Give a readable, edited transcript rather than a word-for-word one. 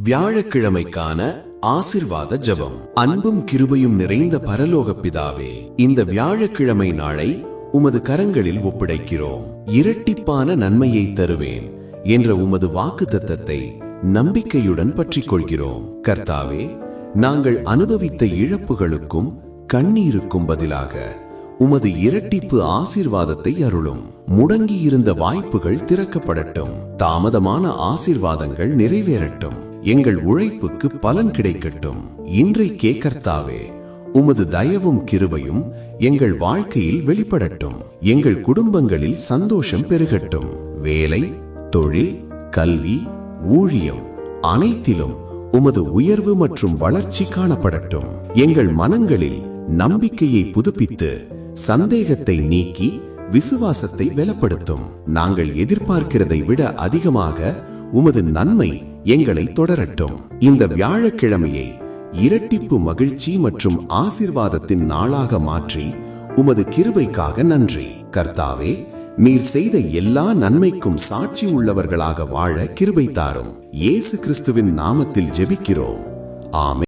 வியாழக்கிழமைக்கான ஆசிர்வாத ஜெபம். அன்பும் கிருபையும் நிறைந்த பரலோக பிதாவே, இந்த வியாழக்கிழமை நாளை உமது கரங்களில் ஒப்படைக்கிறோம். இரட்டிப்பான நன்மையை தருவேன் என்ற உமது வாக்குத்தத்தத்தை நம்பிக்கையுடன் பற்றிக் கொள்கிறோம். கர்த்தாவே, நாங்கள் அனுபவித்த இழப்புகளுக்கும் கண்ணீருக்கும் பதிலாக உமது இரட்டிப்பு ஆசீர்வாதத்தை அருளும். முடங்கியிருந்த வாய்ப்புகள் திறக்கப்படட்டும். தாமதமான ஆசீர்வாதங்கள் நிறைவேறட்டும். எங்கள் உழைப்புக்கு பலன் கிடைக்கட்டும். இன்றைக்கே கர்த்தாவே, உமது தயவும் கிருபையும் எங்கள் வாழ்க்கையில் வெளிப்படட்டும். எங்கள் குடும்பங்களில் சந்தோஷம் பெருகட்டும். வேலை, தொழில், கல்வி, ஊழியம் அனைத்திலும் உமது உயர்வு மற்றும் வளர்ச்சி காணப்படட்டும். எங்கள் மனங்களில் நம்பிக்கையை புதுப்பித்து சந்தேகத்தை நீக்கி விசுவாசத்தை பலப்படுத்தும். நாங்கள் எதிர்பார்க்கிறதை விட அதிகமாக உமது நன்மை எங்களை தொடரட்டும். இந்த வியாழக்கிழமையை இரட்டிப்பு மகிழ்ச்சி மற்றும் ஆசீர்வாதத்தின் நாளாக மாற்றி உமது கிருபைக்காக நன்றி. கர்த்தாவே, நீர் செய்த எல்லா நன்மைக்கும் சாட்சி உள்ளவர்களாக வாழ கிருபை தாரும். இயேசு கிறிஸ்துவின் நாமத்தில் ஜெபிக்கிறோம். ஆமென்.